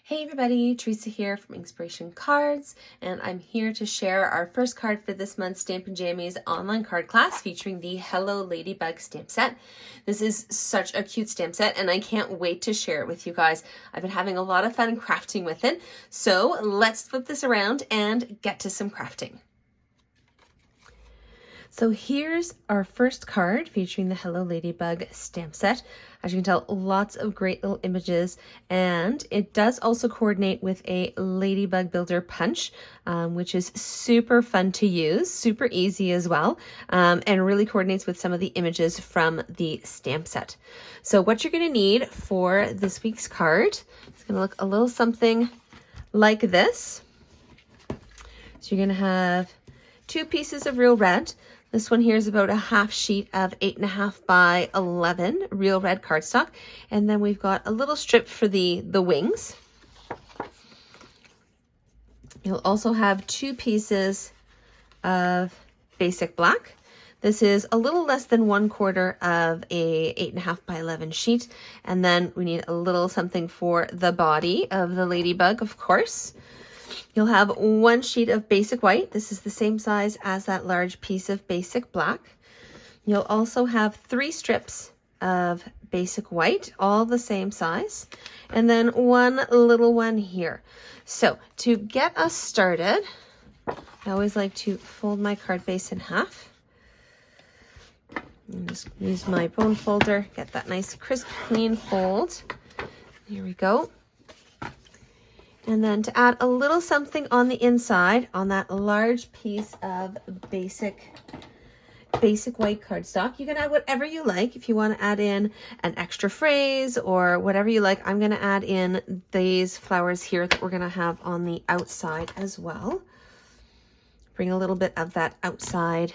Hey everybody, Teresa here from Inspiration Cards, and I'm here to share our first card for this month's Stamp Jammies online card class featuring the Hello Ladybug stamp set. This is such a cute stamp set and I can't wait to share it with you guys. I've been having a lot of fun crafting with it, so let's flip this around and get to some crafting. So here's our first card featuring the Hello Ladybug stamp set. As you can tell, lots of great little images, and it does also coordinate with a Ladybug Builder punch, which is super fun to use, super easy as well, and really coordinates with some of the images from the stamp set. So what you're going to need for this week's card is going to look a little something like this. So you're going to have 2 pieces of real red. This one here is about a half sheet of 8.5 by 11 real red cardstock. And then we've got a little strip for the wings. You'll also have 2 pieces of basic black. This is a little less than 1/4 of a 8.5 by 11 sheet. And then we need a little something for the body of the ladybug, of course. You'll have 1 sheet of basic white. This is the same size as that large piece of basic black. You'll also have 3 strips of basic white, all the same size, and then 1 little one here. So to get us started, I always like to fold my card base in half. And just use my bone folder, get that nice crisp, clean fold. Here we go. And then to add a little something on the inside on that large piece of basic white cardstock, you can add whatever you like. If you want to add in an extra phrase or whatever you like, I'm going to add in these flowers here that we're going to have on the outside as well. Bring a little bit of that outside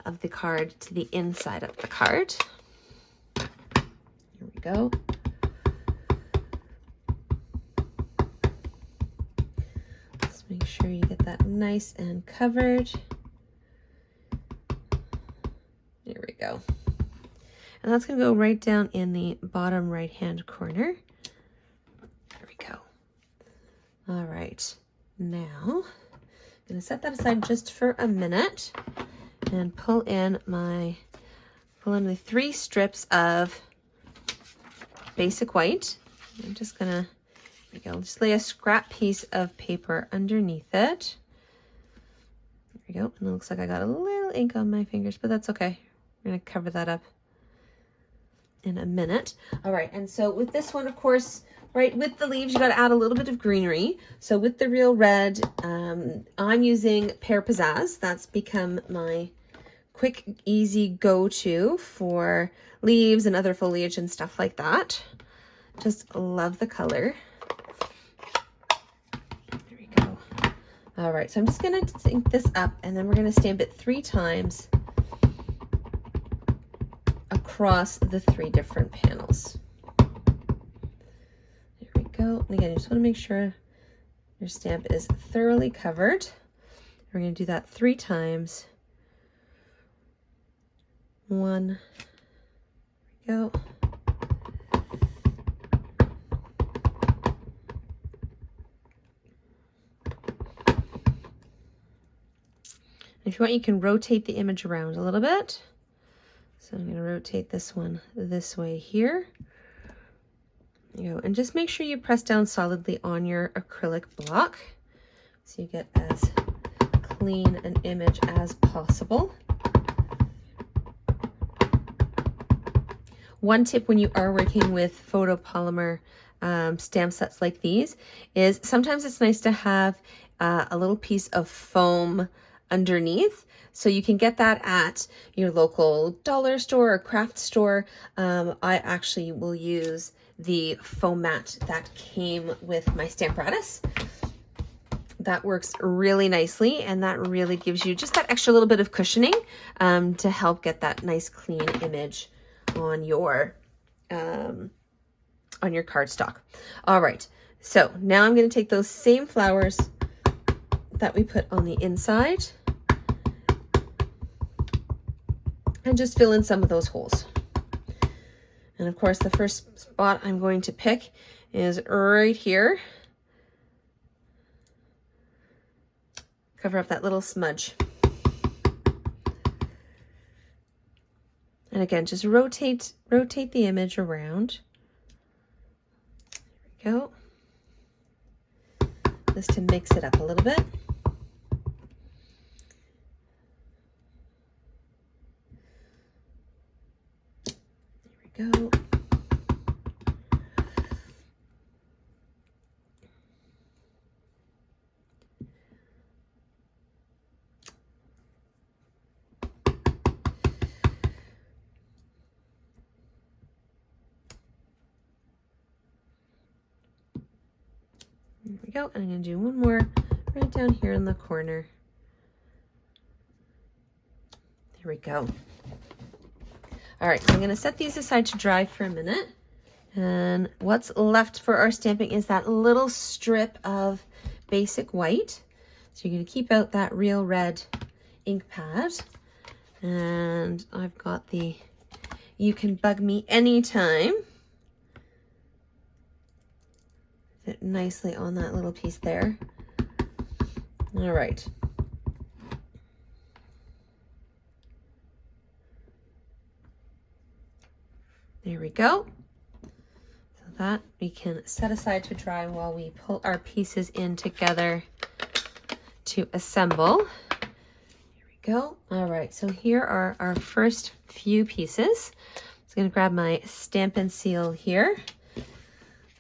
of the card to the inside of the card. Here we go. Make sure you get that nice and covered. There we go. And that's going to go right down in the bottom right hand corner. There we go. All right. Now, I'm going to set that aside just for a minute and pull in the 3 strips of basic white. I'm just going to just lay a scrap piece of paper underneath it. There we go. And it looks like I got a little ink on my fingers, but that's okay. We're going to cover that up in a minute. All right. And so with this one, of course, right, with the leaves, you got to add a little bit of greenery. So with the real red, I'm using Pear Pizzazz. That's become my quick, easy go-to for leaves and other foliage and stuff like that. Just love the color. All right, so I'm just going to ink this up and then we're going to stamp it 3 times across the 3 different panels. There we go. And again, you just want to make sure your stamp is thoroughly covered. We're going to do that 3 times. 1, there we go. If you want, you can rotate the image around a little bit. So I'm going to rotate this one this way here. There you go. And just make sure you press down solidly on your acrylic block so you get as clean an image as possible. One tip when you are working with photopolymer stamp sets like these is sometimes it's nice to have a little piece of foam underneath, so you can get that at your local dollar store or craft store. I actually will use the foam mat that came with my Stamparatus. That works really nicely, and that really gives you just that extra little bit of cushioning to help get that nice clean image on your cardstock. All right, so now I'm going to take those same flowers that we put on the inside and just fill in some of those holes. And of course, the first spot I'm going to pick is right here. Cover up that little smudge. And again, just rotate the image around. There we go. Just to mix it up a little bit. There we go. There we go. And I'm going to do one more right down here in the corner. There we go. All right, so I'm going to set these aside to dry for a minute. And what's left for our stamping is that little strip of basic white. So you're going to keep out that real red ink pad. And I've got the You Can Bug Me Anytime. Fit nicely on that little piece there. All right. There we go. So that we can set aside to dry while we pull our pieces in together to assemble. Here we go. All right, so here are our first few pieces. I'm just going to grab my Stamp and Seal here,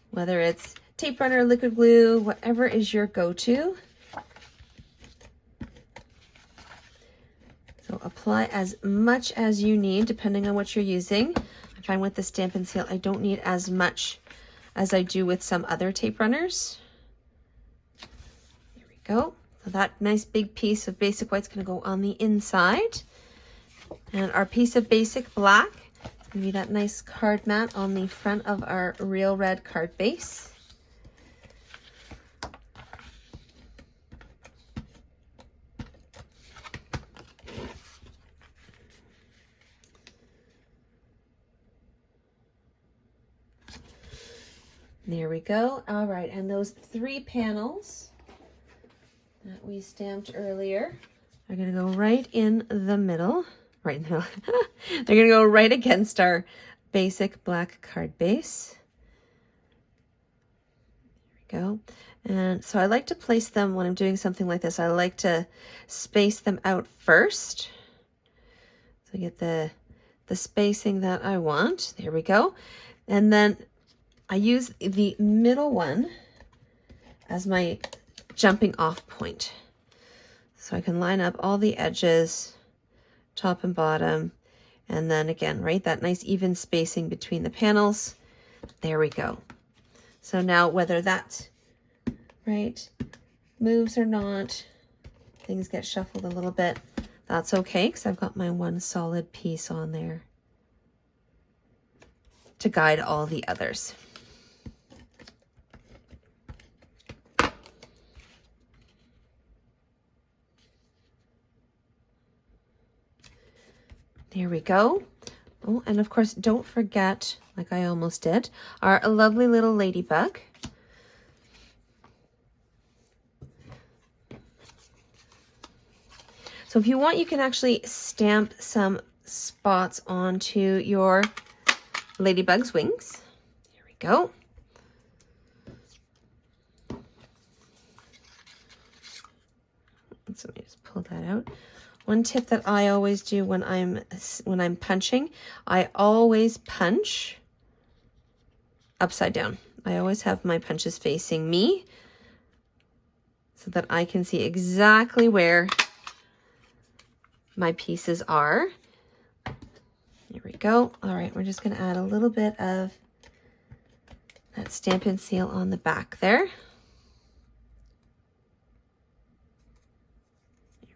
whether it's tape runner, liquid glue, whatever is your go-to. So apply as much as you need depending on what you're using. I find with the Stamp and Seal, I don't need as much as I do with some other tape runners. There we go. So that nice big piece of basic white's going to go on the inside. And our piece of basic black is going to be that nice card mat on the front of our real red card base. There we go. All right, and those 3 panels that we stamped earlier are going to go right in the middle. Right in the middle. They're going to go right against our basic black card base. There we go. And so I like to place them when I'm doing something like this. I like to space them out first. So I get the spacing that I want. There we go. And then I use the middle one as my jumping off point. So I can line up all the edges, top and bottom, and then again, right, that nice even spacing between the panels. There we go. So now whether that, right, moves or not, things get shuffled a little bit, that's okay because I've got my one solid piece on there to guide all the others. There we go. Oh, and of course, don't forget, like I almost did, our lovely little ladybug. So if you want, you can actually stamp some spots onto your ladybug's wings. There we go. So let me just pull that out. One tip that I always do when I'm punching, I always punch upside down. I always have my punches facing me so that I can see exactly where my pieces are. Here we go. All right, we're just going to add a little bit of that Stamp and Seal on the back there. Here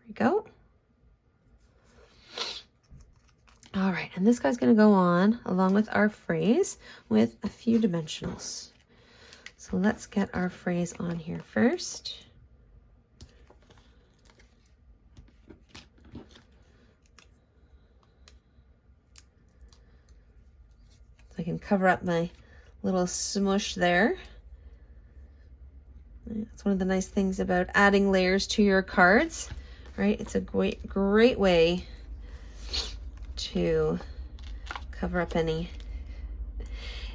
we go. All right, and this guy's going to go on along with our phrase with a few dimensionals. So let's get our phrase on here first. So I can cover up my little smush there. That's one of the nice things about adding layers to your cards, right? It's a great way to cover up any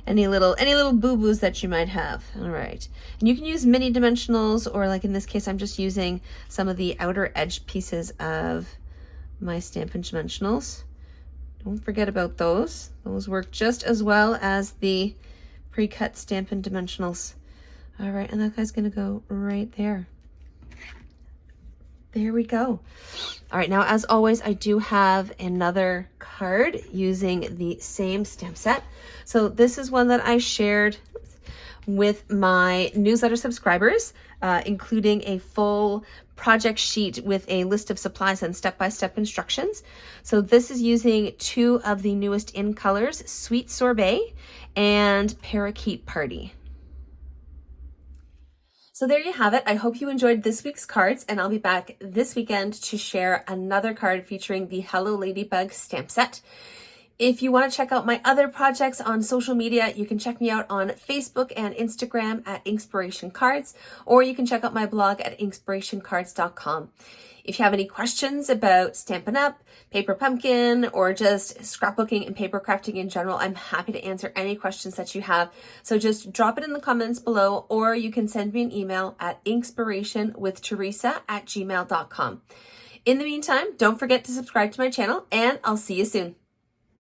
little boo-boos that you might have. All right, and you can use mini dimensionals, or like in this case, I'm just using some of the outer edge pieces of my Stampin' Dimensionals. Don't forget about those. Those work just as well as the pre-cut Stampin' Dimensionals. All right, and that guy's gonna go right there. There we go. All right, now as always, I do have another card using the same stamp set. So this is one that I shared with my newsletter subscribers, including a full project sheet with a list of supplies and step-by-step instructions. So this is using two of the newest in colors, Sweet Sorbet and Parakeet Party. So there you have it. I hope you enjoyed this week's cards, and I'll be back this weekend to share another card featuring the Hello Ladybug stamp set. If you want to check out my other projects on social media, you can check me out on Facebook and Instagram at Inkspiration Cards, or you can check out my blog at inkspirationcards.com. If you have any questions about Stampin' Up, Paper Pumpkin, or just scrapbooking and paper crafting in general, I'm happy to answer any questions that you have. So just drop it in the comments below, or you can send me an email at inkspirationwiththeresa@gmail.com. In the meantime, don't forget to subscribe to my channel, and I'll see you soon.